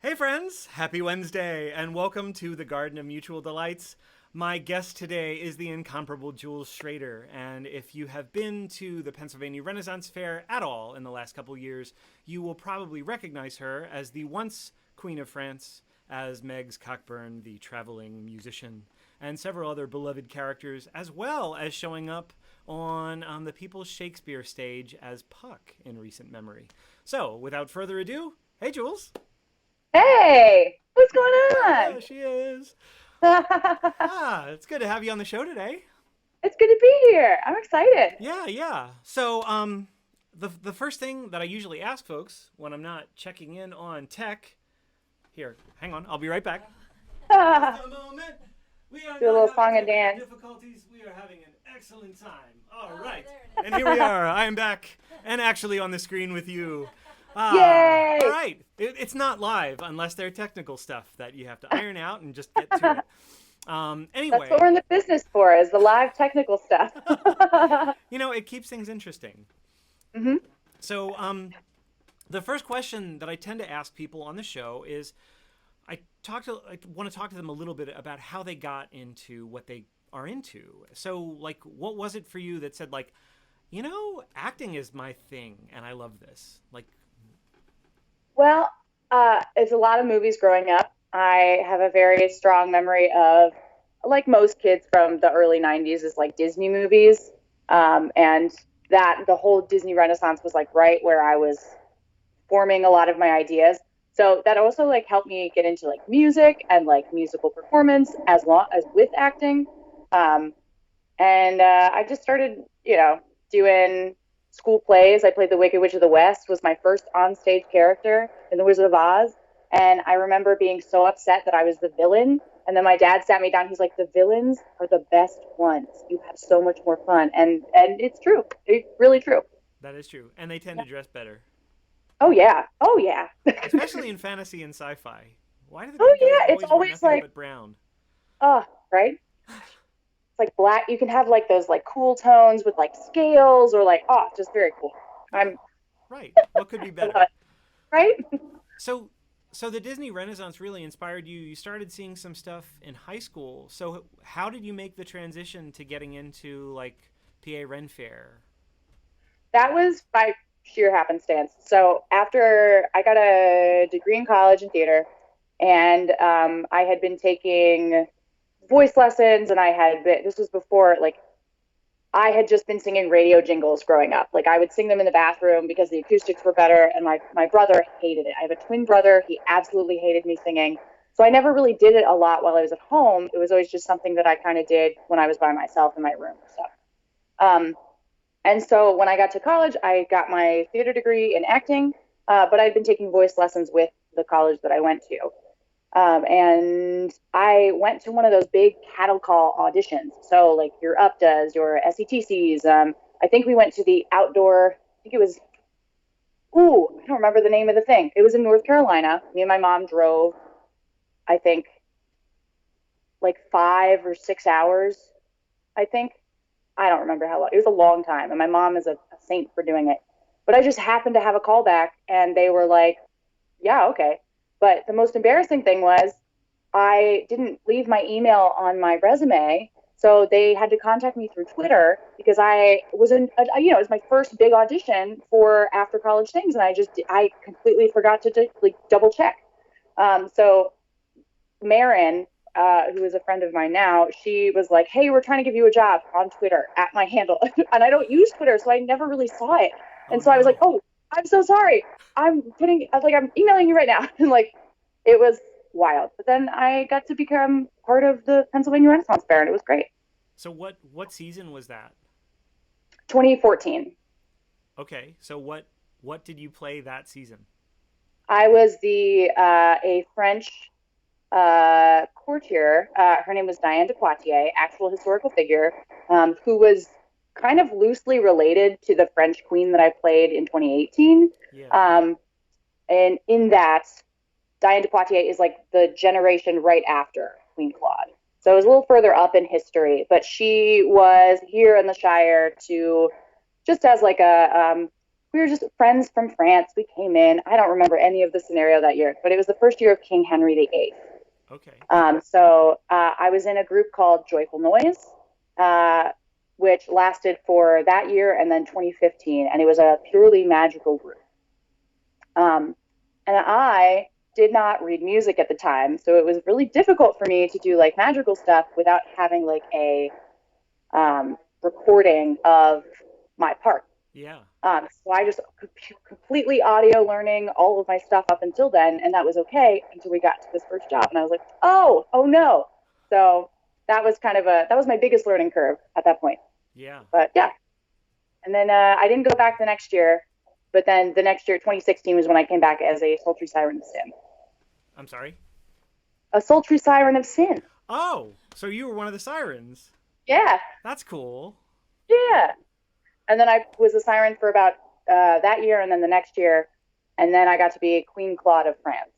Hey friends, happy Wednesday, and welcome to the Garden of Mutual Delights. My guest today is the incomparable Jules Schrader, and if you have been to the Pennsylvania Renaissance Fair at all in the last couple years, you will probably recognize her as the once Queen of France, as Megs Cockburn, the traveling musician, and several other beloved characters, as well as showing up on the People's Shakespeare stage as Puck in recent memory. So, without further ado, hey Jules! Hey, what's going Yeah, on? she is. It's good to have you on the show today. It's good to be here. I'm excited. Yeah. So, the first thing that I usually ask folks when I'm not checking in on tech, here, hang on, I'll be right back. Just a moment. We are Do a not little having song and technical dance. difficulties. We are having an excellent time. All right, and here we are. I am back and actually on the screen with you. All Yay! right. It's not live unless there are technical stuff that you have to iron out and just get to it. That's what we're Anyway, in the business for, is the live technical stuff. it keeps things interesting. hmm So, the first question that I tend to ask people on the show is I want to talk to them a little bit about how they got into what they are into. So, like, what was it for you that said, like, acting is my thing and I love this? Like, Well, it's a lot of movies growing up. I have a very strong memory of, like most kids from the early 90s, is like Disney movies. And that the whole Disney Renaissance was like right where I was forming a lot of my ideas. So that also like helped me get into like music and like musical performance as long as with acting. Um, and I just started, doing school plays. I played the Wicked Witch of the West, was my first onstage character in The Wizard of Oz. And I remember being so upset that I was the villain. And then my dad sat me down. He's like, "The villains are the best ones. You have so much more fun." And it's true. It's really true. that is true. And they tend to dress better, Oh yeah. Oh yeah. especially in fantasy and sci fi. Why do the Oh good guys yeah. It's always wear always nothing like, but brown? oh, right. It's like black. You can have like those like cool tones with like scales or like, oh, just very cool. Yeah, I'm right. What could be I love better? it. Right? So, so the Disney Renaissance really inspired you. You started seeing some stuff in high school. So, how did you make the transition to getting into like PA Ren Fair? That was by sheer happenstance. So after I got a degree in college in theater, and I had been taking voice lessons, and I had been, this was before like I had just been singing radio jingles growing up. Like I would sing them in the bathroom because the acoustics were better, and my brother hated it. I have a twin brother. He absolutely hated me singing. So I never really did it a lot while I was at home. It was always just something that I kind of did when I was by myself in my room. Um, and so when I got to college, I got my theater degree in acting, but I'd been taking voice lessons with the college that I went to. And I went to one of those big cattle call auditions. So like your UPDAs, your SETCs. I think we went to the outdoor. I think it was. Ooh, I don't remember the name of the thing. It was in North Carolina. Me and my mom drove. I think like 5 or 6 hours. I think I don't remember how long. It was a long time, and my mom is a saint for doing it. But I just happened to have a callback, and they were like, "Yeah, okay." But the most embarrassing thing was I didn't leave my email on my resume, so they had to contact me through Twitter because I was it was my first big audition for after college things, and I completely forgot to like double check. So Marin, who is a friend of mine now, she was like, "Hey, we're trying to give you a job on Twitter at my handle," and I don't use Twitter, so I never really saw it. Oh And so I was like, no. "Oh, I'm so sorry. I'm emailing you right now," and like, it was wild. But then I got to become part of the Pennsylvania Renaissance Fair, and it was great. So what season was that? 2014. Okay. So what did you play that season? I was the a French courtier. Her name was Diane de Poitiers, actual historical figure, who was kind of loosely related to the French queen that I played in 2018. Yeah. Um, and in that, Diane de Poitiers is like the generation right after Queen Claude. So it was a Okay. little further up in history, but she was here in the Shire to just as like a we were just friends from France. We came in. I don't remember any of the scenario that year, but it was the first year of King Henry VIII. Okay. I was in a group called Joyful Noise, which lasted for that year and then 2015, and it was a purely magical group. And I did not read music at the time, so it was really difficult for me to do like magical stuff without having like a recording of my part. Yeah. So I just completely audio learning all of my stuff up until then, and that was okay until we got to this first job, and I was like, oh no. So that was that was my biggest learning curve at that point. Yeah. But yeah, and then I didn't go back the next year, but then the next year, 2016, was when I came back as a sultry siren of sin. I'm sorry? A sultry siren of sin. Oh, so you were one of the sirens. Yeah. That's cool. Yeah. And then I was a siren for about that year and then the next year. And then I got to be Queen Claude of France.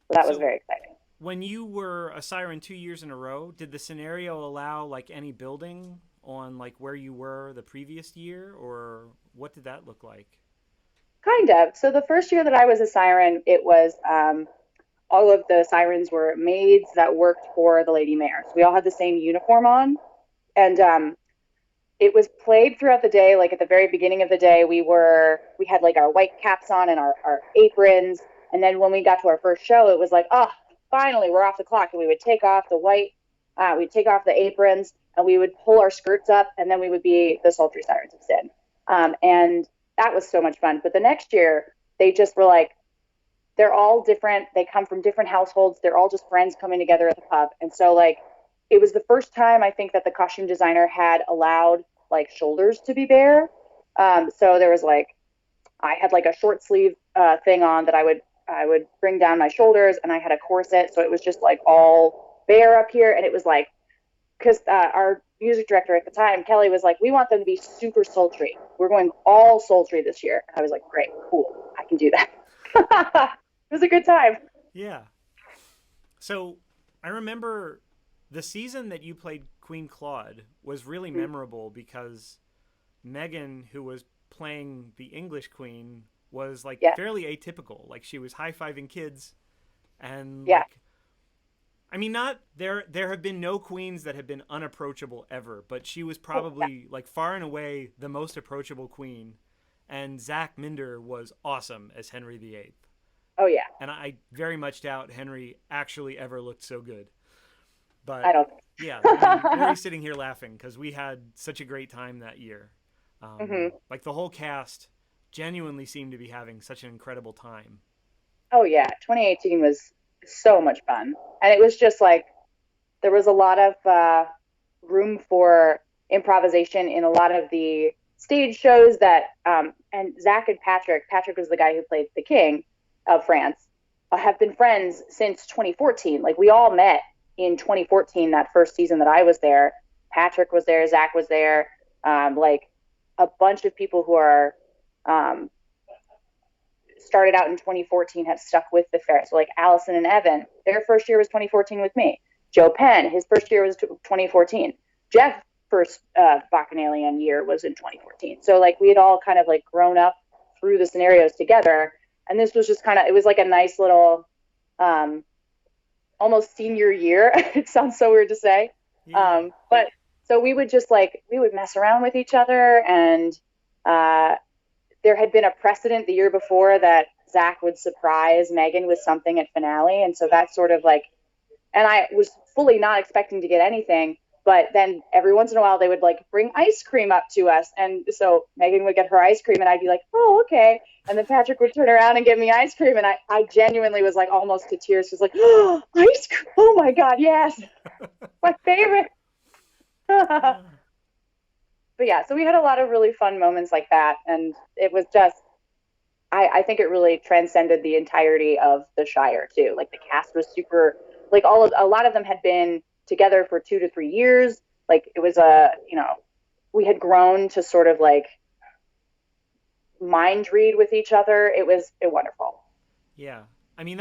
So that was very exciting. When you were a siren 2 years in a row, did the scenario allow like any building on like where you were the previous year, or what did that look like? Kind of. So the first year that I was a siren, it was all of the sirens were maids that worked for the Lady Mayor. So we all had the same uniform on. And it was played throughout the day. Like at the very beginning of the day, we had like our white caps on and our aprons. And then when we got to our first show, it was like, oh, finally, we're off the clock. And we would take off we'd take off the aprons, and we would pull our skirts up, and then we would be the sultry sirens of sin. And that was so much fun. But the next year, they just were like, they're all different. They come from different households. They're all just friends coming together at the pub. And so like, it was the first time I think that the costume designer had allowed like shoulders to be bare. So there was like, I had like a short sleeve thing on that I would bring down my shoulders, and I had a corset. So it was just like all bare up here. And it was like, because our music director at the time, Kelly, was like, we want them to be super sultry. We're going all sultry this year. I was like, great, cool. I can do that. It was a good time. Yeah. So I remember the season that you played Queen Claude was really memorable because Megan, who was playing the English queen, was like fairly atypical. Like she was high-fiving kids, and like, I mean, not there have been no queens that have been unapproachable ever, but she was probably like far and away the most approachable queen. And Zach Minder was awesome as Henry VIII. Oh yeah. And I very much doubt Henry actually ever looked so good. But I don't. Yeah, I mean, we're sitting here laughing because we had such a great time that year. Like the whole cast genuinely seemed to be having such an incredible time. Oh yeah, 2018 was so much fun, and it was just like there was a lot of room for improvisation in a lot of the stage shows that. And Zach and Patrick was the guy who played the King of France, have been friends since 2014. Like we all met in 2014, that first season that I was there. Patrick was there, Zach was there, like a bunch of people who are started out in 2014 have stuck with the fair. So like Allison and Evan, their first year was 2014 with me. Joe Penn, his first year was 2014. Jeff first Bacchanalian year was in 2014. So like we had all kind of like grown up through the scenarios together. And this was just kind of, it was like a nice little, almost senior year. It sounds so weird to say. Yeah. But so we would just like, we would mess around with each other. And there had been a precedent the year before that Zach would surprise Megan with something at finale. And so that's sort of like, and I was fully not expecting to get anything. But then every once in a while they would like bring ice cream up to us. And so Megan would get her ice cream and I'd be like, oh, okay. And then Patrick would turn around and give me ice cream. And I genuinely was like almost to tears. Just like, oh, ice cream. Oh my God. Yes. My favorite. But yeah, so we had a lot of really fun moments like that. And it was just, I think it really transcended the entirety of the Shire too. Like the cast was super, like a lot of them had been together for 2 to 3 years. Like it was we had grown to sort of like mind read with each other. It was wonderful. Yeah. I mean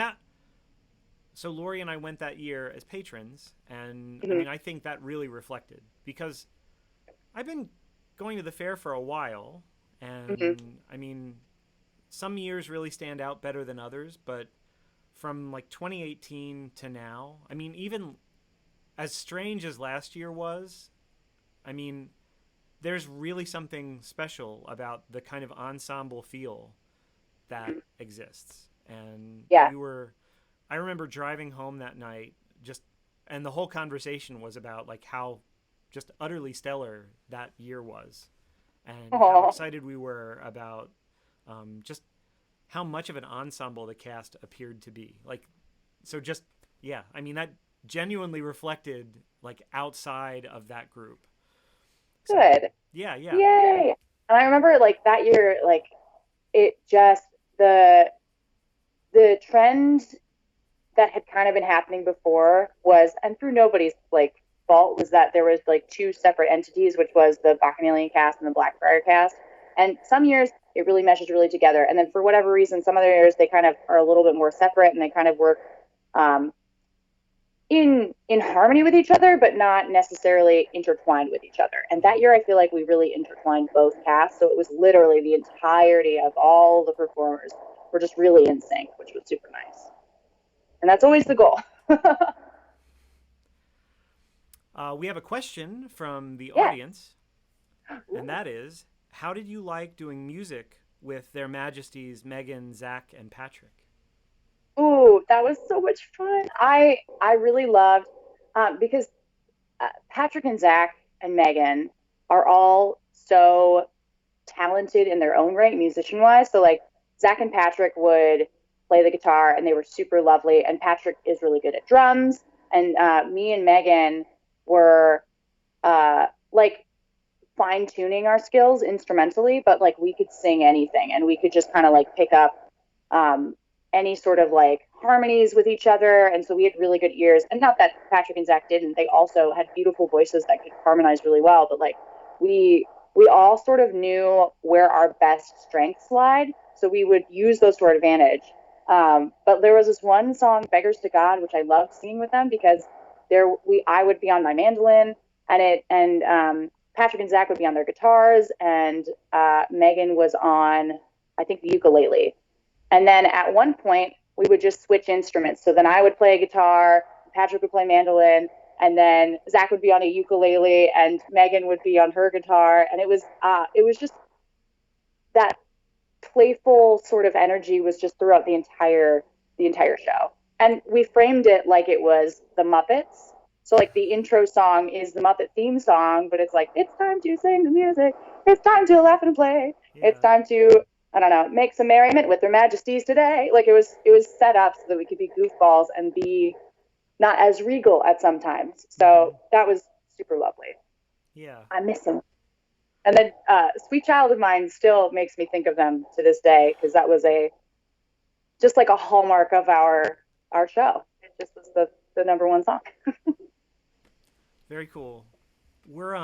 so Lori and I went that year as patrons, and Mm-hmm. I mean, I think that really reflected because I've been going to the fair for a while, and Mm-hmm. I mean, some years really stand out better than others, but from like 2018 to now, I mean, even as strange as last year was, I mean, there's really something special about the kind of ensemble feel that exists. And Yeah, I remember driving home that night, just, and the whole conversation was about like how just utterly stellar that year was, and how oh, excited we were about just how much of an ensemble the cast appeared to be. Like, so just, yeah, I mean, that genuinely reflected like outside of that group. So, good. yeah, yeah. Yay. And I remember like that year, like it just the the trend that had kind of been happening before was, and through nobody's like fault, was that there was like two separate entities, which was the Bacchanalian cast and the Blackfryar cast. And some years it really meshes really together, and then for whatever reason, some other years they kind of are a little bit more separate, and they kind of work um, in harmony with each other, but not necessarily intertwined with each other. And that year, I feel like we really intertwined both casts, so it was literally the entirety of all the performers were just really in sync, which was super nice. And that's always the goal. We have a question from the Yeah. audience, and that is, how did you like doing music with Their Majesties Megan, Zach, and Patrick? Ooh, that was so much fun. I really loved because Patrick and Zach and Megan are all so talented in their own right, musician wise. So like Zach and Patrick would play the guitar, and they were super lovely. And Patrick is really good at drums, and me and Megan were like fine tuning our skills instrumentally, but like we could sing anything, and we could just kind of like pick up any sort of like harmonies with each other. And so we had really good ears. And not that Patrick and Zach didn't; they also had beautiful voices that could harmonize really well. But like we we all sort of knew where our best strengths lied, so we would use those to our advantage. But there was this one song, "Beggars to God," which I loved singing with them because I would be on my mandolin, and Patrick and Zach would be on their guitars, and Megan was on, I think, the ukulele. And then at one point, we would just switch instruments. So then I would play guitar, Patrick would play mandolin, and then Zach would be on a ukulele, and Megan would be on her guitar. And it was just that playful sort of energy was just throughout the entire show. And we framed it like it was the Muppets. So like the intro song is the Muppet theme song, but it's like, it's time to sing the music. It's time to laugh and play. It's Yeah. time to, I don't know, make some merriment with their majesties today. Like it was set up so that we could be goofballs and be not as regal at some times. Hmm. So that was super lovely. Yeah. I miss him. And then Sweet Child of Mine still makes me think of them to this day because that was a just like a hallmark of our show. It just was the number one song. Very cool. We're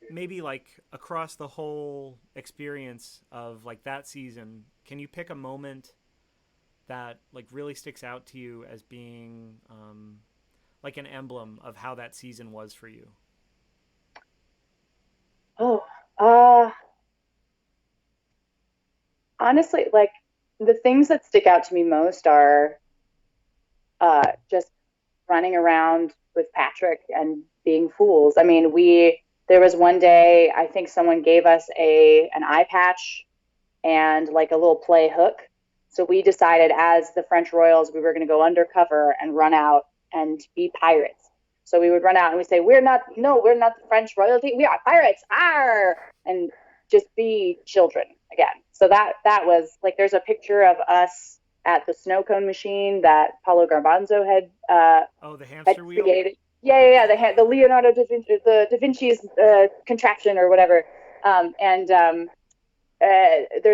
maybe like across the whole experience of like that season, can you pick a moment that like really sticks out to you as being like an emblem of how that season was for you? Oh, honestly, like the things that stick out to me most are just running around with Patrick and being fools. I mean, there was one day I think someone gave us a an eye patch and like a little play hook. So we decided as the French Royals we were going to go undercover and run out and be pirates. So we would run out and we say, "We're not, no, we're not the French royalty. We are pirates!" Arr! And just be children again. So that was like, there's a picture of us at the snow cone machine that Paulo Garbanzo Oh, the had hamster wheel? created. Yeah. They had the Leonardo da Vinci's contraption or whatever. There's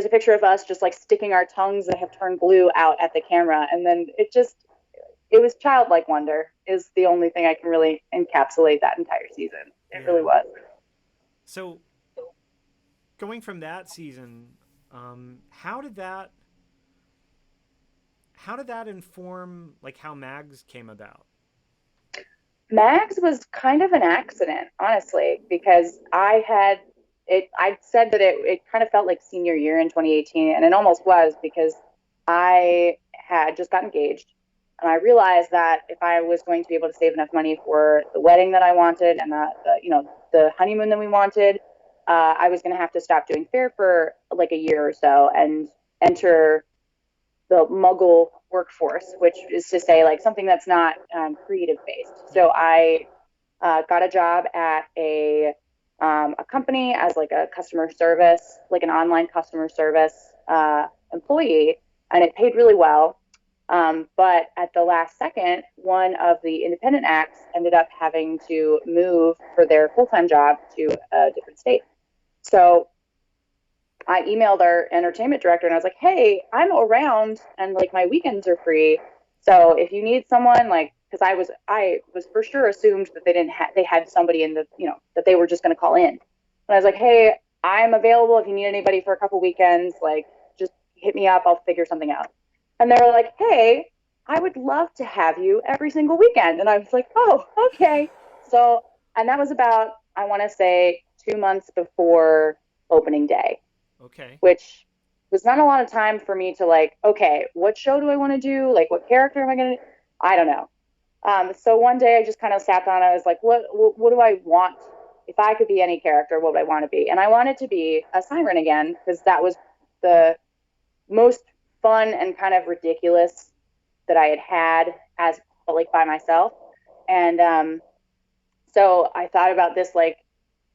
a picture of us just like sticking our tongues that have turned blue out at the camera, and then it was childlike wonder is the only thing I can really encapsulate that entire season. It really Yeah. was. So going from that season, how did that inform like how Mags came about? Mags was kind of an accident, honestly, because I had I said that it kind of felt like senior year in 2018, and it almost was, because I had just got engaged, and I realized that if I was going to be able to save enough money for the wedding that I wanted and the honeymoon that we wanted, I was going to have to stop doing fair for like a year or so and enter the Muggle workforce, which is to say, like, something that's not creative based. So I got a job at a company as like a customer service, like an online customer service employee, and it paid really well. But at the last second, one of the independent acts ended up having to move for their full-time job to a different state. So I emailed our entertainment director and I was like, hey, I'm around and like my weekends are free. So if you need someone, like, because I was for sure assumed that they had somebody in the, that they were just going to call in. And I was like, hey, I'm available if you need anybody for a couple weekends, like, just hit me up. I'll figure something out. And they were like, hey, I would love to have you every single weekend. And I was like, oh, okay. So, and that was about, I want to say, 2 months before opening day. Okay. Which was not a lot of time for me to like, okay, what show do I want to do? Like, what character am I going to do? I don't know. So one day I just kind of sat down. I was like, what do I want? If I could be any character, what would I want to be? And I wanted to be a siren again, because that was the most fun and kind of ridiculous that I had as like by myself. And so I thought about this, like,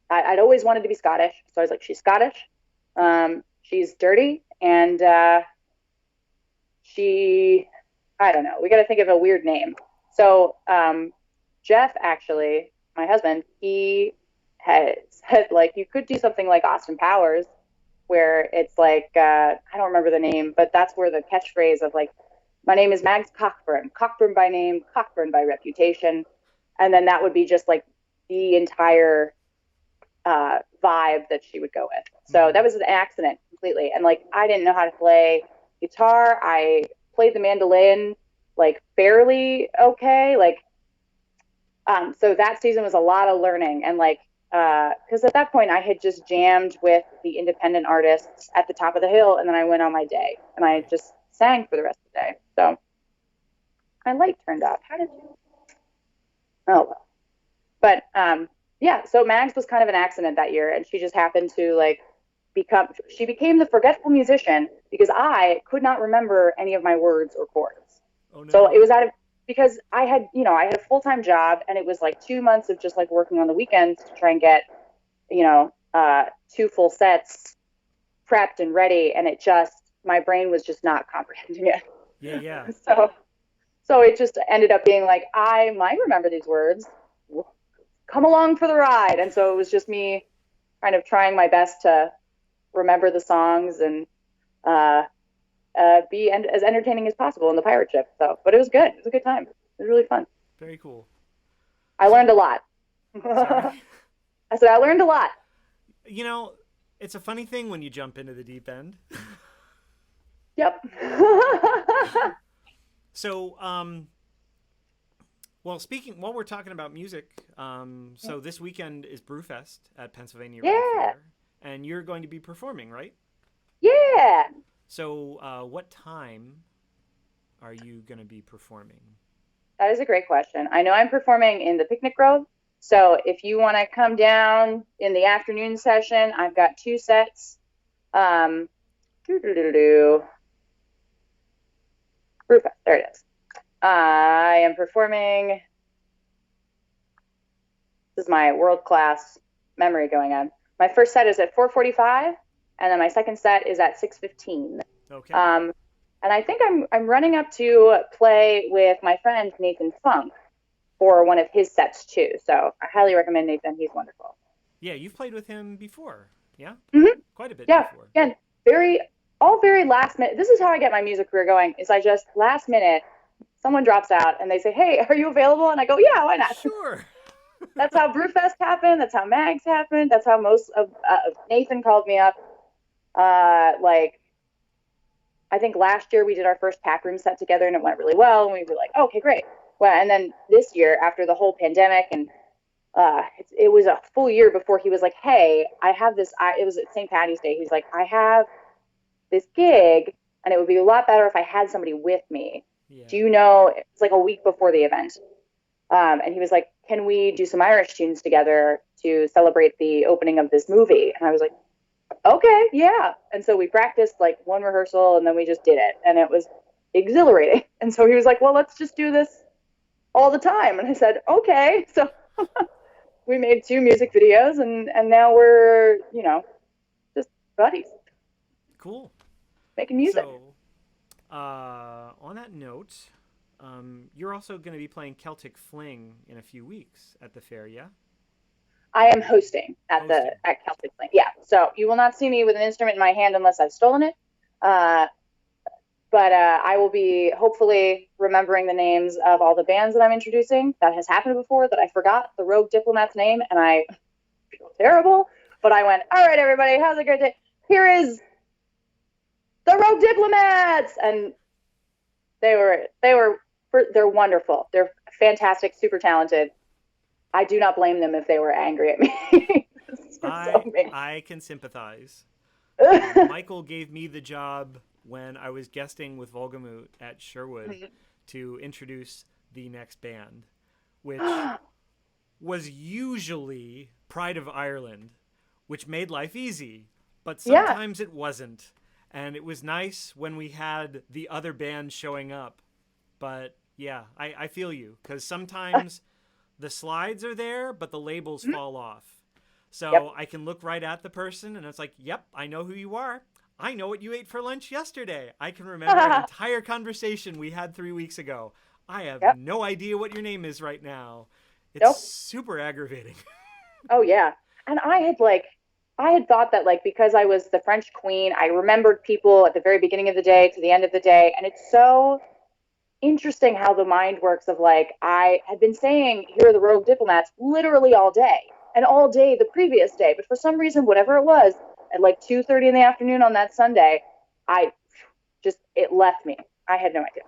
I'd always wanted to be Scottish. So I was like, she's Scottish. She's dirty, and I don't know, we got to think of a weird name. So Jeff, actually, my husband, he had said, like, you could do something like Austin Powers, where it's like, I don't remember the name, but that's where the catchphrase of, like, my name is Mags Cockburn, Cockburn by name, Cockburn by reputation. And then that would be just like the entire vibe that she would go with. So that was an accident completely. And like, I didn't know how to play guitar. I played the mandolin like fairly okay. Like, so that season was a lot of learning. And like, because at that point I had just jammed with the independent artists at the top of the hill, and then I went on my day and I just sang for the rest of the day. So my light turned off. How did you? Oh well. But yeah, so Mags was kind of an accident that year, and she just happened to like became the forgetful musician because I could not remember any of my words or chords. Oh no. So it was because I had a full-time job, and it was like 2 months of just like working on the weekends to try and get, 2 full sets prepped and ready, and my brain was just not comprehending it. Yeah. So it just ended up being like, I might remember these words. Come along for the ride. And so it was just me kind of trying my best to remember the songs and be as entertaining as possible in the pirate ship. So, but it was good. It was a good time. It was really fun. Very cool. I learned a lot. Sorry? I said I learned a lot. It's a funny thing when you jump into the deep end. Yep. So, while we're talking about music, so this weekend is Brewfest at Pennsylvania Renaissance Faire, and you're going to be performing, right? Yeah. So, what time are you going to be performing? That is a great question. I know I'm performing in the Picnic Grove. So if you want to come down in the afternoon session, I've got 2 sets. Brewfest, there it is. I am performing. This is my world-class memory going on. My first set is at 4:45, and then my second set is at 6:15. Okay. And I think I'm running up to play with my friend Nathan Funk for one of his sets too. So I highly recommend Nathan. He's wonderful. Yeah, you've played with him before. Yeah? Mm-hmm. Quite a bit before. Yeah. Again, very last minute. This is how I get my music career going, is I just last minute, someone drops out and they say, hey, are you available? And I go, yeah, why not? Sure. That's how Brewfest happened. That's how Mags happened. That's how most of Nathan called me up. I think last year we did our first pack room set together and it went really well. And we were like, oh, okay, great. Well, and then this year, after the whole pandemic and it was a full year before he was like, hey, I have this, it was at St. Patty's Day. He's like, I have this gig and it would be a lot better if I had somebody with me. Yeah. Do you know, it's like a week before the event. And he was like, can we do some Irish tunes together to celebrate the opening of this movie? And I was like, okay, yeah. And so we practiced like one rehearsal and then we just did it. And it was exhilarating. And so he was like, well, let's just do this all the time. And I said, okay. So we made 2 music videos and now we're, just buddies. Cool. Making music. So, on that note, you're also going to be playing Celtic Fling in a few weeks at the fair, yeah? I am hosting at Celtic Fling. Yeah. So you will not see me with an instrument in my hand unless I've stolen it. But I will be hopefully remembering the names of all the bands that I'm introducing. That has happened before that I forgot the Rogue Diplomat's name and I feel terrible. But I went, all right, everybody, how's a great day? Here is the Rogue Diplomats, and they're wonderful. They're fantastic, super talented. I do not blame them if they were angry at me. I can sympathize. Michael gave me the job when I was guesting with Volgamut at Sherwood to introduce the next band, which was usually Pride of Ireland, which made life easy, but sometimes it wasn't. And it was nice when we had the other band showing up. But yeah, I feel you, because sometimes the slides are there, but the labels fall off. So I can look right at the person and it's like, yep, I know who you are. I know what you ate for lunch yesterday. I can remember an entire conversation we had 3 weeks ago. I have no idea what your name is right now. It's super aggravating. Oh, yeah. And I had thought that, like, because I was the French queen, I remembered people at the very beginning of the day to the end of the day. And it's so interesting how the mind works of, like, I had been saying, here are the Rogue Diplomats, literally all day. And all day the previous day. But for some reason, whatever it was, at like 2:30 in the afternoon on that Sunday, it left me. I had no idea.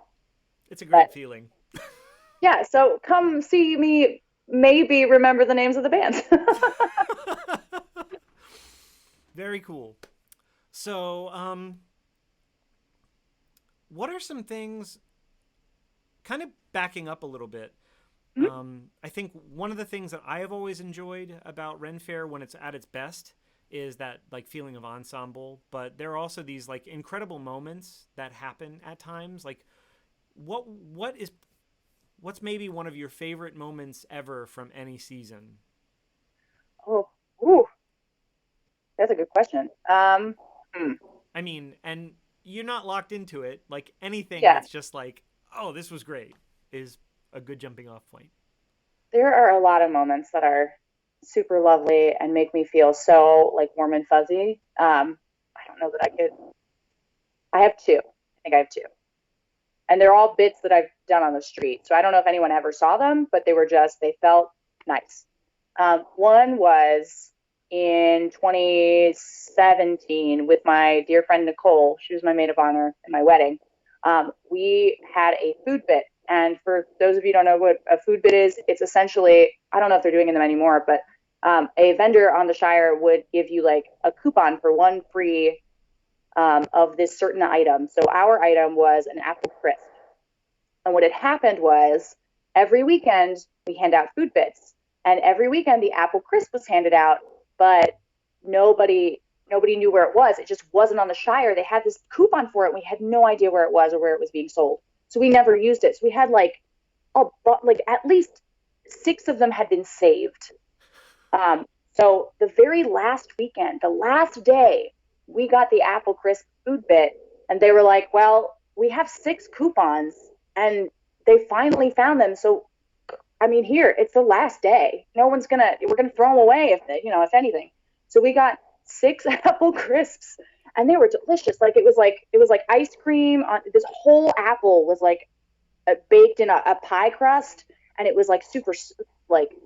It's a great feeling. Yeah, so come see me maybe remember the names of the bands. Very cool. So, what are some things, kind of backing up a little bit, I think one of the things that I have always enjoyed about Ren Fair when it's at its best is that like feeling of ensemble, but there are also these like incredible moments that happen at times. Like what's maybe one of your favorite moments ever from any season? That's a good question. I mean, and you're not locked into it. Like anything that's just like, oh, this was great is a good jumping off point. There are a lot of moments that are super lovely and make me feel so like warm and fuzzy. I don't know that I have 2. I think I have 2. And they're all bits that I've done on the street. So I don't know if anyone ever saw them, but they felt nice. One was in 2017 with my dear friend Nicole. She was my maid of honor in my wedding. We had a food bit. And for those of you who don't know what a food bit is, it's essentially, I don't know if they're doing them anymore, but a vendor on the Shire would give you like a coupon for 1 free of this certain item. So our item was an apple crisp. And what had happened was every weekend we hand out food bits. And every weekend the apple crisp was handed out, but nobody knew where it was. It just wasn't on the Shire. They had this coupon for it. And we had no idea where it was or where it was being sold. So we never used it. So we had like at least 6 of them had been saved. So the very last weekend, the last day, we got the apple crisp food bit, and they were like, "Well, we have 6 coupons, and they finally found them. So, I mean, here it's the last day. We're gonna throw them away if anything." So we got 6 apple crisps. And they were delicious. Like it was like ice cream on this whole apple was like baked in a pie crust, and it was like super like,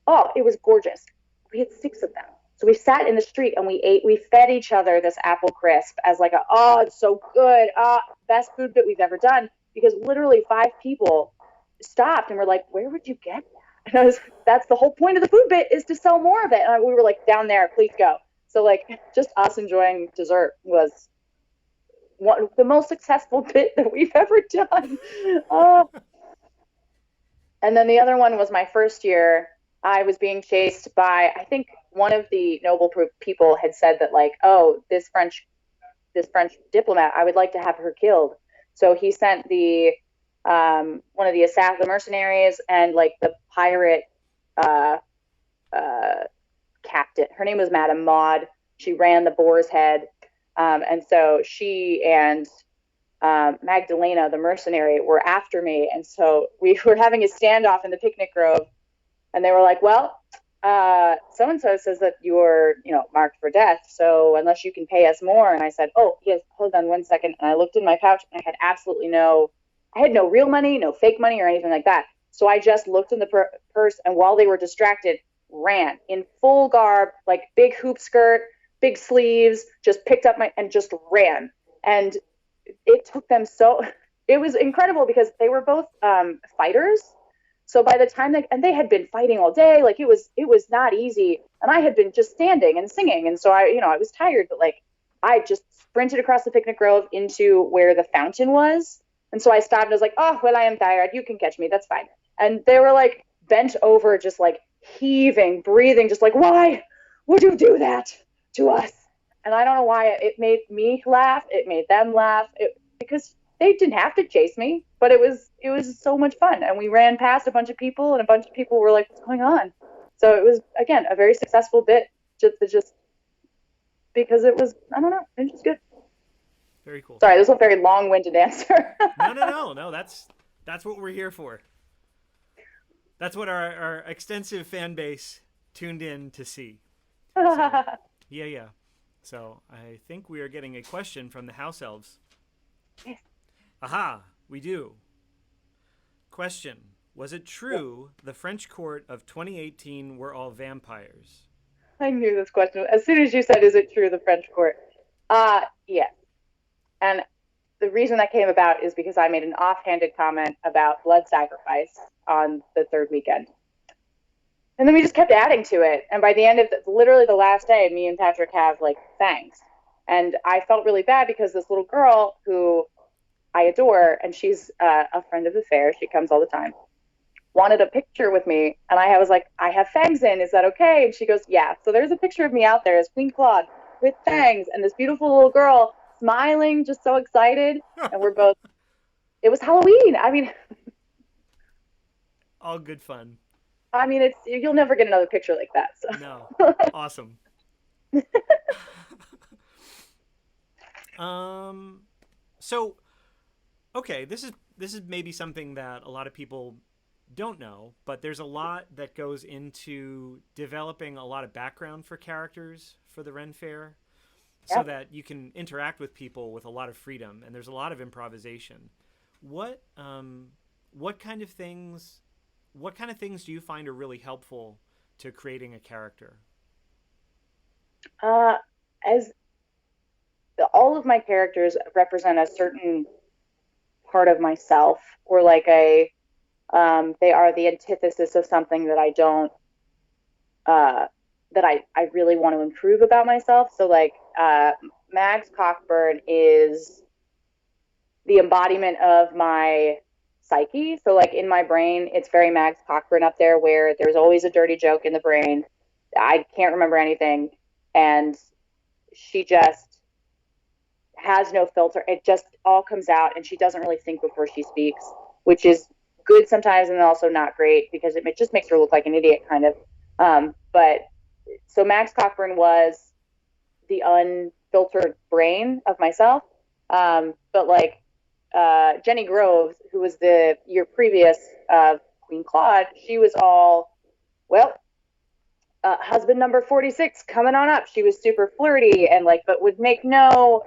oh, it was gorgeous. We had 6 of them. So we sat in the street and we fed each other this apple crisp as like it's so good. Best food bit we've ever done, because literally 5 people stopped and were like, where would you get that? And I was, that's the whole point of the food bit, is to sell more of it. And we were like, down there, please go. So like just us enjoying dessert was the most successful bit that we've ever done. Oh. And then the other one was my first year. I was being chased by, I think one of the noble people had said that like, oh, this French diplomat, I would like to have her killed. So he sent the one of the mercenaries and like the pirate uh, captain. Her name was Madame Maud. She ran the Boar's Head, and so she and Magdalena, the mercenary, were after me. And so we were having a standoff in the picnic grove, and they were like, well, so and so says that you're, marked for death. So unless you can pay us more. And I said, oh, yes, hold on 1 second. And I looked in my pouch, and I had no real money, no fake money or anything like that. So I just looked in the purse, and while they were distracted, ran in full garb, like big hoop skirt, big sleeves, just picked up and just ran. And it took them it was incredible because they were both fighters. So by the time they had been fighting all day, like it was not easy. And I had been just standing and singing. And so I was tired, but like I just sprinted across the picnic grove into where the fountain was. And so I stopped and I was like, oh, well, I am tired. You can catch me. That's fine. And they were like bent over, just like heaving, breathing, just like, why would you do that to us? And I don't know why it made me laugh. It made them laugh because they didn't have to chase me, but it was so much fun. And we ran past a bunch of people, and a bunch of people were like, what's going on? So it was, again, a very successful bit just because it was, I don't know, it was just good. Very cool. Sorry, this was a very long-winded answer. No. That's what we're here for. That's what our extensive fan base tuned in to see. So, yeah. So I think we are getting a question from the house elves. Yes. Aha, we do. Question: was it true the French court of 2018 were all vampires? I knew this question. As soon as you said, is it true the French court? Yes. And the reason that came about is because I made an offhanded comment about blood sacrifice on the third weekend. And then we just kept adding to it. And by the end of literally the last day, me and Patrick have like fangs. And I felt really bad because this little girl who I adore, and she's a friend of the fair, she comes all the time, wanted a picture with me. And I was like, I have fangs in, is that okay? And she goes, yeah. So there's a picture of me out there as Queen Claude with fangs and this beautiful little girl smiling, just so excited. And we're both, it was Halloween. I mean, all good fun. I mean, you'll never get another picture like that. So. No. Awesome. So, okay, this is maybe something that a lot of people don't know, but there's a lot that goes into developing a lot of background for characters for the Ren Fair, so that you can interact with people with a lot of freedom, and there's a lot of improvisation. What kind of things do you find are really helpful to creating a character? As all of my characters represent a certain part of myself, or like they are the antithesis of something that I don't, that I really want to improve about myself. So like, Max Cockburn is the embodiment of my psyche. So like in my brain, it's very Max Cockburn up there, where there's always a dirty joke in the brain. I can't remember anything. And she just has no filter. It just all comes out, and she doesn't really think before she speaks, which is good sometimes and also not great because it just makes her look like an idiot kind of. But so Max Cockburn was the unfiltered brain of myself. But like Jenny Groves, who was the year previous Queen Claude, she was all, well, husband number 46 coming on up. She was super flirty and like, but would make no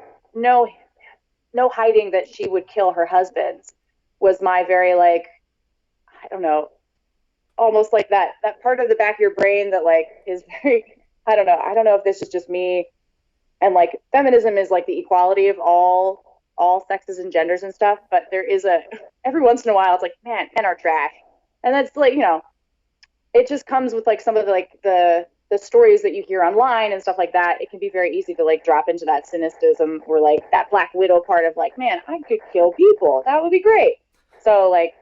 hiding that she would kill her husbands. Was my very like, I don't know, almost like that part of the back of your brain that like is very, I don't know if this is just me. And like feminism is like the equality of all sexes and genders and stuff, but there is every once in a while it's like, man, men are trash. And that's like, it just comes with like some of the like the stories that you hear online and stuff like that. It can be very easy to like drop into that cynicism or like that Black Widow part of like, man, I could kill people. That would be great. So like,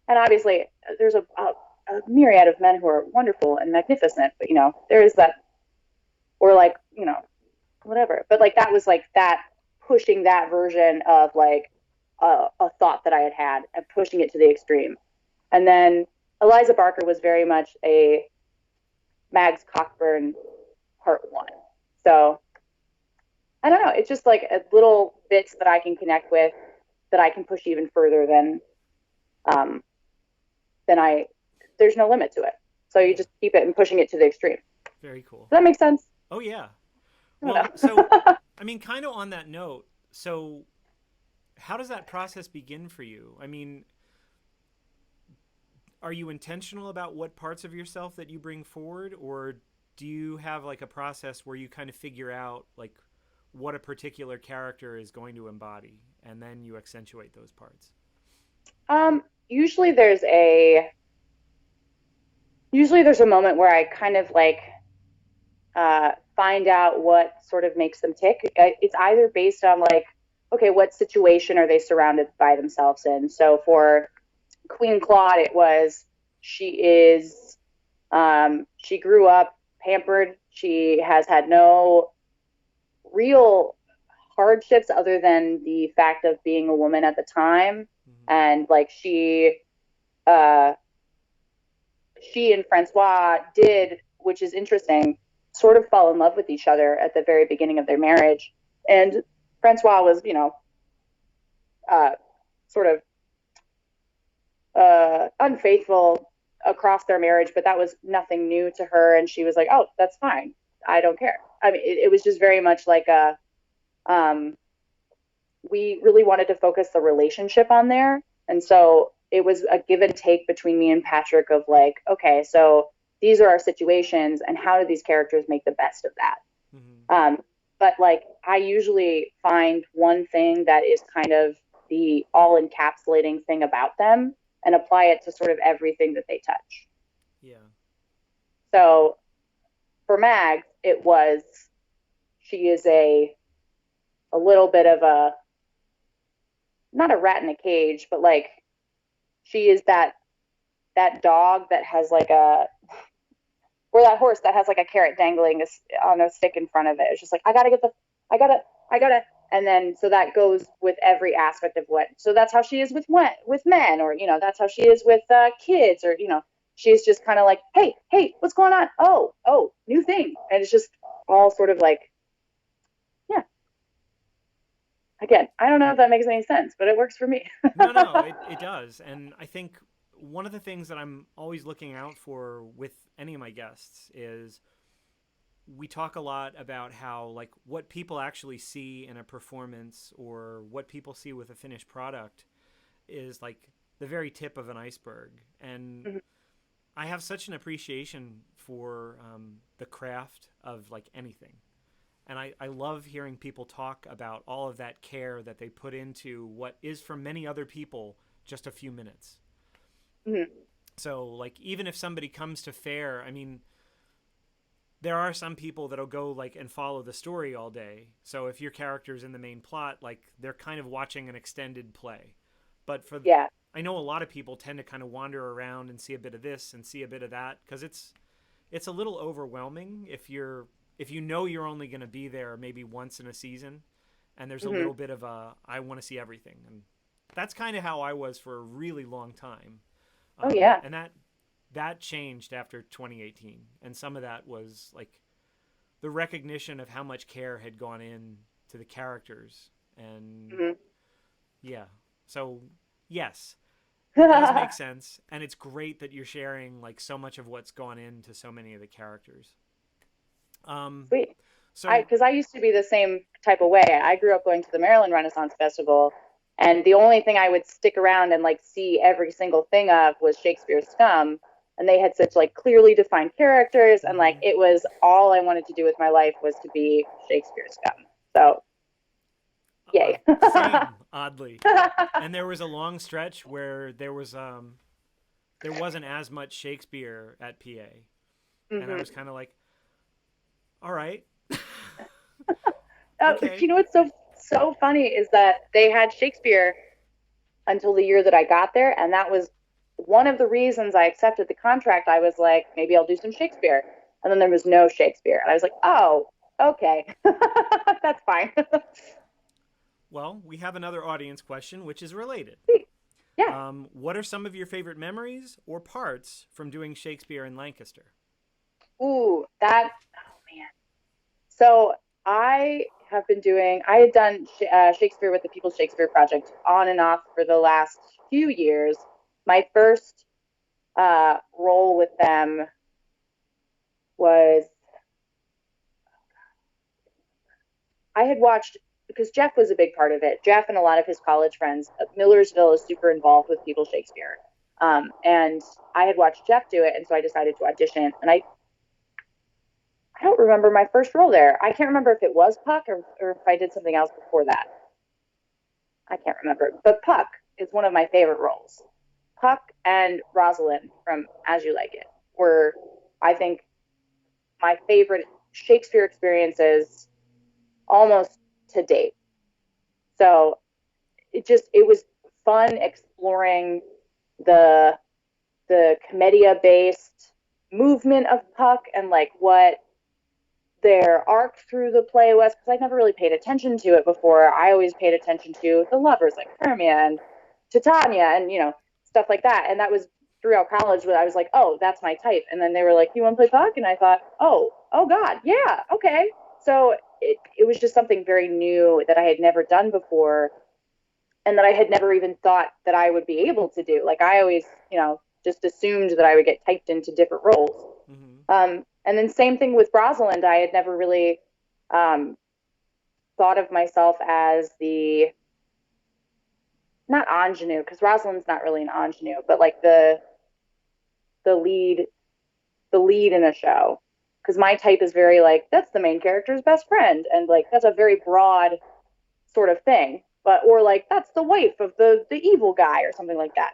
and obviously there's a myriad of men who are wonderful and magnificent, but there is that, or like, whatever. But like that was like that pushing that version of like a thought that I had and pushing it to the extreme. And then Eliza Barker was very much a Mags Cockburn part one. So I don't know. It's just like a little bits that I can connect with that I can push even further um, than I. There's no limit to it. So you just keep it and pushing it to the extreme. Very cool. Does that make sense? Oh yeah. I don't Well, know. so I mean, kind of on that note, so how does that process begin for you? I mean, are you intentional about what parts of yourself that you bring forward, or do you have like a process where you kind of figure out like what a particular character is going to embody and then you accentuate those parts? Usually there's a moment where I kind of like find out what sort of makes them tick. It's either based on like, okay, what situation are they surrounded by themselves in? So for Queen Claude, it was she grew up pampered. She has had no real hardships other than the fact of being a woman at the time, Mm-hmm. and like uh, she and Francois did, which is interesting, sort of fall in love with each other at the very beginning of their marriage. And Francois was, uh, sort of unfaithful across their marriage, but that was nothing new to her. And she was like, oh, that's fine. I don't care. I mean, it was just very much like um, we really wanted to focus the relationship on there. And so it was a give and take between me and Patrick of like, okay, so these are our situations and how do these characters make the best of that? Mm-hmm. But like, I usually find one thing that is kind of the all encapsulating thing about them and apply it to sort of everything that they touch. Yeah. So for Mag, it was she is a little bit of a not a rat in a cage, but like she is that dog that has like a or that horse that has like a carrot dangling on a stick in front of it. It's just like I gotta, I gotta, and then so that goes with every aspect of what. So that's how she is with men, or that's how she is with kids, or she's just kind of like, hey, what's going on? Oh, new thing, and it's just all sort of like, yeah. Again, I don't know if that makes any sense, but it works for me. No, no, it does. And I think one of the things that I'm always looking out for with any of my guests is we talk a lot about how, like, what people actually see in a performance or what people see with a finished product is like the very tip of an iceberg. And Mhm. I have such an appreciation for the craft of like anything. And I love hearing people talk about all of that care that they put into what is for many other people just a few minutes. Mhm. So, like, even if somebody comes to fair, I mean, there are some people that'll go like and follow the story all day. So if your character's in the main plot, like they're kind of watching an extended play. But for Yeah. I know a lot of people tend to kind of wander around and see a bit of this and see a bit of that because it's a little overwhelming if you know you're only going to be there maybe once in a season and there's a Mhm. little bit of a I want to see everything, and that's kind of how I was for a really long time. Oh yeah. And that changed after 2018, and some of that was like the recognition of how much care had gone in to the characters. And Mhm. yeah, so yes, it does make sense, and it's great that you're sharing like so much of what's gone into so many of the characters. um Sweet. I so because I used to be the same type of way. I grew up going to the Maryland Renaissance Festival, and the only thing I would stick around and like see every single thing of was Shakespeare's Scum, and they had such like clearly defined characters, and like mhm. it was all I wanted to do with my life was to be Shakespeare's Scum. So yay. Same, oddly. And there was a long stretch where there was there wasn't as much Shakespeare at PA. And I Hmm. was kind of like, all right, You okay. know what's so funny is that they had Shakespeare until the year that I got there, and that was one of the reasons I accepted the contract. I was like, maybe I'll do some Shakespeare, and then there was no Shakespeare, and I was like, oh, okay, that's fine. Well, we have another audience question, which is related. Yeah. What are some of your favorite memories or parts from doing Shakespeare in Lancaster? Ooh, that. Oh man. So I had done Shakespeare with the People's Shakespeare Project on and off for the last few years. My first role with them was I had watched because Jeff was a big part of it. Jeff and a lot of his college friends. Millersville is super involved with People's Shakespeare, and I had watched Jeff do it, and so I decided to audition. And I don't remember my first role there. I can't remember if it was Puck or if I did something else before that. I can't remember. But Puck is one of my favorite roles. Puck and Rosalind from As You Like It were, I think, my favorite Shakespeare experiences almost to date. So it was fun exploring the commedia based movement of Puck and like what their arc through the play was, because I'd never really paid attention to it before. I always paid attention to the lovers like Hermia and Titania and stuff like that. And that was throughout college where I was like, oh, that's my type. And then they were like, you want to play Puck? And I thought, oh God, yeah, okay. So it was just something very new that I had never done before and that I had never even thought that I would be able to do. Like I always, just assumed that I would get typed into different roles. Mm-hmm. And then same thing with Rosalind. I had never really um, thought of myself as the not ingenue because Rosalind's not really an ingenue, but like the lead the lead in a show. Because my type is very like that's the main character's best friend, and like that's a very broad sort of thing. But or like that's the wife of the evil guy or something like that.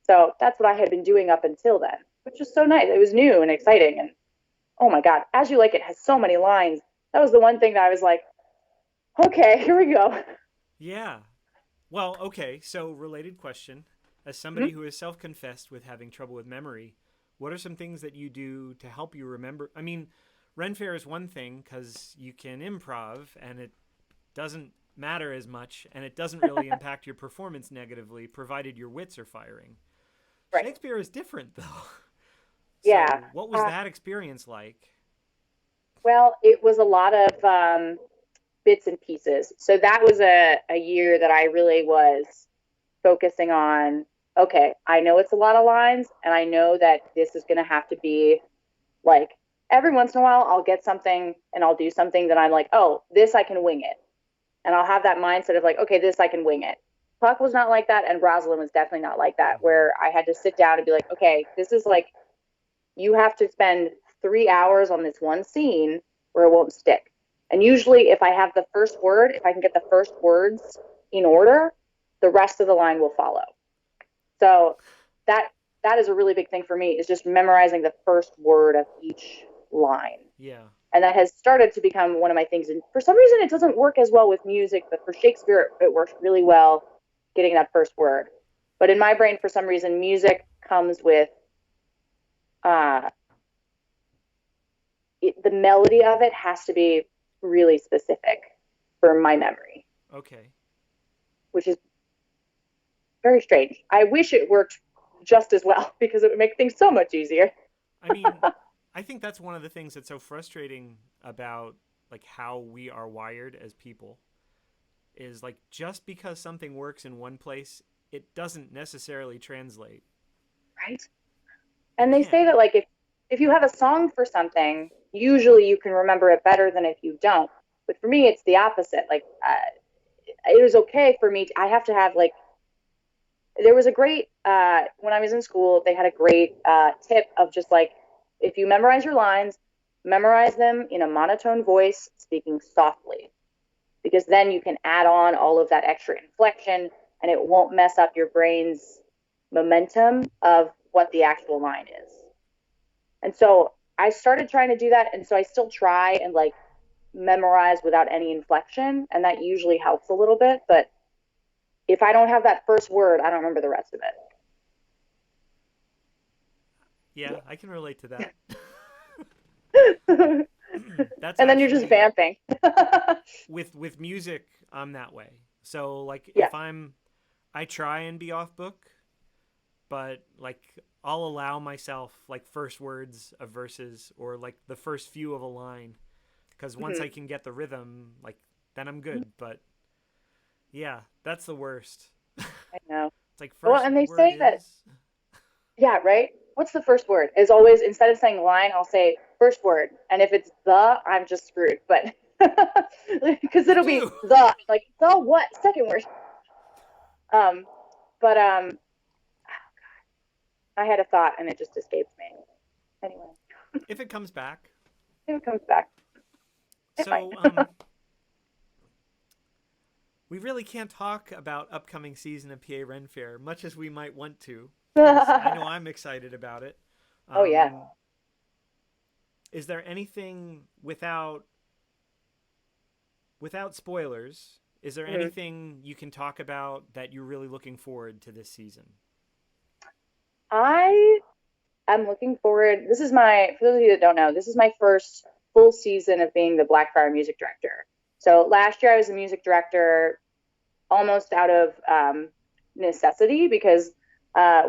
So that's what I had been doing up until then, which was so nice. It was new and exciting, and oh my God, As You Like It has so many lines. That was the one thing that I was like, okay, here we go. Yeah. Well, okay. So, related question. As somebody Mhm. who is self confessed with having trouble with memory, what are some things that you do to help you remember? I mean, Ren Fair is one thing because you can improv and it doesn't matter as much and it doesn't really impact your performance negatively, provided your wits are firing. Right. Shakespeare is different, though. Yeah. So, what was that experience like? Well, it was a lot of bits and pieces. So that was a year that I really was focusing on, okay, I know it's a lot of lines, and I know that this is going to have to be like every once in a while I'll get something and I'll do something that I'm like, oh, this I can wing it. And I'll have that mindset of like, okay, this I can wing it. Puck was not like that, and Rosalind was definitely not like that, Mm-hmm. where I had to sit down and be like, okay, this is like, you have to spend 3 hours on this one scene or it won't stick. And usually, if I have the first word, if I can get the first words in order, the rest of the line will follow. So that that is a really big thing for me is just memorizing the first word of each line. Yeah. And that has started to become one of my things. And for some reason, it doesn't work as well with music, but for Shakespeare, it works really well getting that first word. But in my brain, for some reason, music comes with uh, the melody of it has to be really specific for my memory, Okay. which is very strange. I wish it worked just as well because it would make things so much easier. I mean, I think that's one of the things that's so frustrating about like how we are wired as people is like just because something works in one place, it doesn't necessarily translate. Right. It And they can. say that like if you have a song for something, usually you can remember it better than if you don't. But for me, it's the opposite. Like it was okay for me. I have to have like there was a great when I was in school, they had a great tip of just like if you memorize your lines, memorize them in a monotone voice, speaking softly, because then you can add on all of that extra inflection, and it won't mess up your brain's momentum of what the actual line is. And so I started trying to do that. And so I still try and like memorize without any inflection. And that usually helps a little bit. But if I don't have that first word, I don't remember the rest of Yeah, I can relate to that. it. That's And then you're just actually vamping. with music, I'm that way. So like Yeah. if I try and be off book, but like I'll allow myself like first words of verses or like the first few of a line because once I Mhm. can get the rhythm, like then I'm good. But yeah, that's the worst. I know. It's like Well, first and they word say that, is yeah, right? What's the first word? Is always, instead of saying line, I'll say first word. And if it's the, I'm just screwed. But because me it'll be too. the, like, the what? Second word. Um, but I had a thought and it just escaped me. Anyway, If it comes back. if it comes back, it might. So we really can't talk about upcoming season of PA Ren Fair, much as we might want to, because I know I'm excited about it. Oh, yeah. Um, is there anything without spoilers? Is there Mhm. anything you can talk about that you're really looking forward to this season? I am looking forward. This is my, for those of you that don't know, this is my first full season of being the Blackfryar music director. So last year I was a music director almost out of necessity because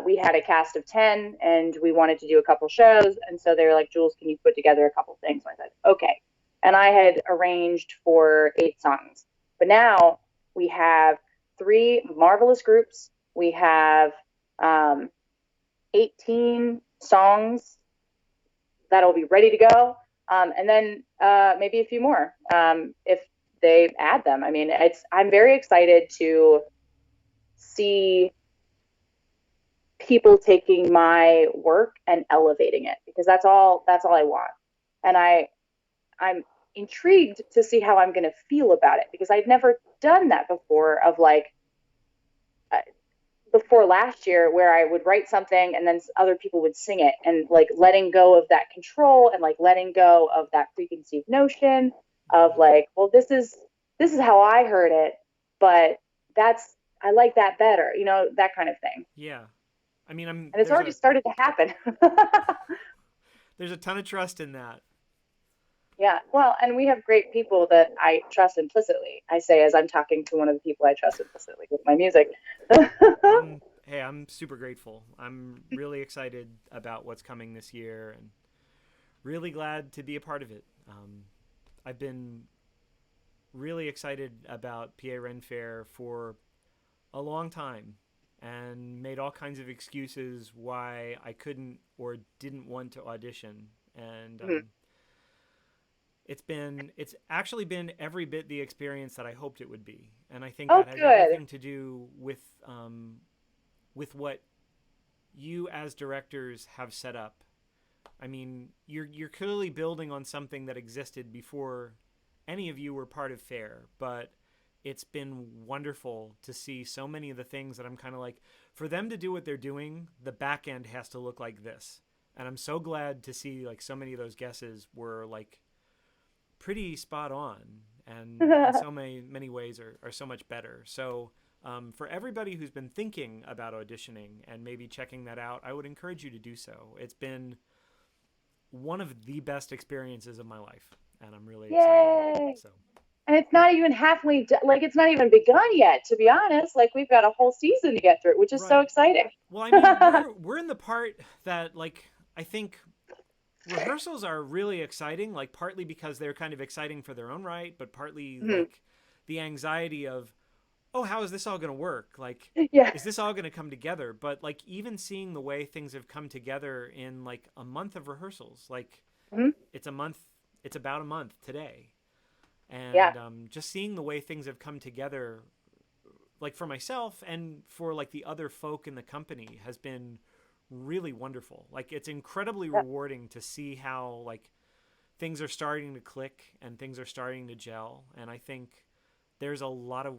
we had a cast of 10 and we wanted to do a couple shows. And so they were like, Jules, can you put together a couple things? And I said, okay. And I had arranged for 8 songs. But now we have 3 marvelous groups. We have um, 18 songs that'll be ready to go. And then maybe a few more if they add them. I mean, I'm very excited to see people taking my work and elevating it because that's all I want. And I'm intrigued to see how I'm going to feel about it because I've never done that before of like uh, before last year where I would write something and then other people would sing it and like letting go of that control and like letting go of that preconceived notion of Mm-hmm. like, well, this is how I heard it, but that's I like that better, that kind of thing. Yeah, I mean, And it's already started to happen. there's a ton of trust in that. Yeah. Well, and we have great people that I trust implicitly. I say as I'm talking to one of the people I trust implicitly with my music. Well, I'm super grateful. I'm really excited about what's coming this year and really glad to be a part of it. I've been really excited about PA Ren Fair for a long time and made all kinds of excuses why I couldn't or didn't want to audition. And Mhm. it's actually been every bit the experience that I hoped it would be. And I think Oh, that has good. everything to do with what you as directors have set up. I mean, you're clearly building on something that existed before any of you were part of Fair, but it's been wonderful to see so many of the things that I'm kind of like, for them to do what they're doing, the back end has to look like this. And I'm so glad to see like so many of those guesses were like pretty spot on and in so many ways are so much better. So for everybody who's been thinking about auditioning and maybe checking that out, I would encourage you to do so. It's been one of the best experiences of my life, and I'm really excited about it. Yay. So, And it's not even halfway, like, it's not even begun yet, to be honest. Like, we've got a whole season to get through, which is so right. exciting. Well, I mean, we're in the part that like I think rehearsals are really exciting, like partly because they're kind of exciting for their own right, but partly Mhm. like the anxiety of, oh, how is this all going to work? Like, Yeah. is this all going to come together? But like even seeing the way things have come together in like a month of rehearsals, like Mhm. it's a month, it's about a month today. Yeah. And just seeing the way things have come together, like for myself and for like the other folk in the company, has been really wonderful. Like it's incredibly Yeah. rewarding to see how like things are starting to click and things are starting to gel. And I think there's a lot of,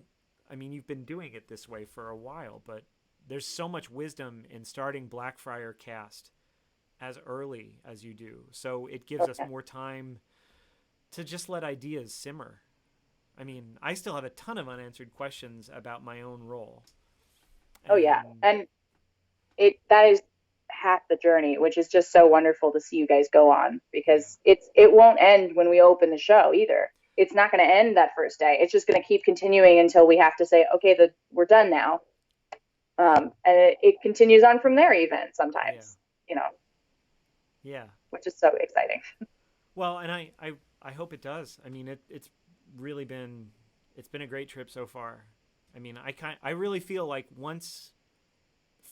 I mean, you've been doing it this way for a while, but there's so much wisdom in starting Blackfryar cast as early as you do. So it gives us more time to just let ideas simmer. I mean, I still have a ton of unanswered questions about my own role. Oh yeah. And And that is half the journey, which is just so wonderful to see you guys go on, yeah, because it won't end when we open the show either. It's not going to end that first day. It's just going to keep continuing until we have to say, okay, we're done now. And it continues on from there even yeah, sometimes, yeah. which is so exciting. Well, and I hope it does. I mean, it's really been it's been a great trip so far. I mean, I really feel like once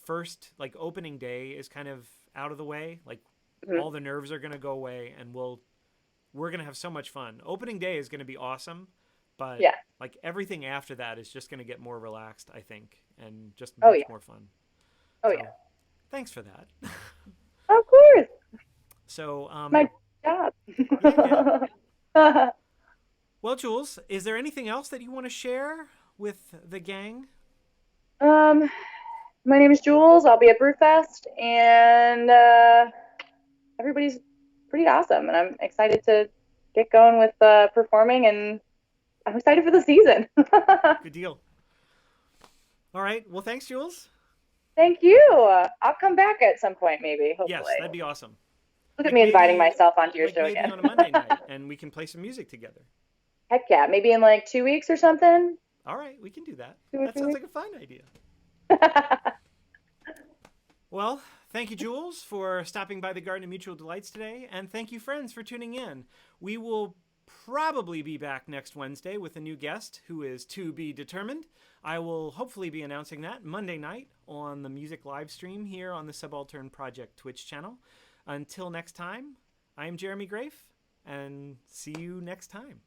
first like opening day is kind of out of the way, like Mhm. all the nerves are going to go away and we're going to have so much fun. Opening day is going to be awesome, but Yeah. like everything after that is just going to get more relaxed, I think, and just Oh much yeah. more fun. Oh yeah. So, thanks for that. Of course. So, My job. yeah, yeah. Well, Jules, is there anything else that you want to share with the gang? um, my name is Jules. I'll be at Brewfest, and everybody's pretty awesome, and I'm excited to get going with performing, and I'm excited for the season. Good deal. All right. Well, thanks, Jules. Thank you. I'll come back at some point, maybe, Yes, hopefully. that'd be awesome. Look at Like me inviting maybe myself onto your like show maybe again. on a Monday night and we can play some music together. Heck yeah. Maybe in like 2 weeks or something. All right, we can do that. Two or That three sounds weeks. like a fun idea. Well, thank you, Jules, for stopping by the Garden of Mutual Delights today, and thank you, friends, for tuning in. We will probably be back next Wednesday with a new guest who is to be determined. I will hopefully be announcing that Monday night on the music live stream here on the Subaltern Project Twitch channel. Until next time, I'm Jeremy Grafe, and see you next time.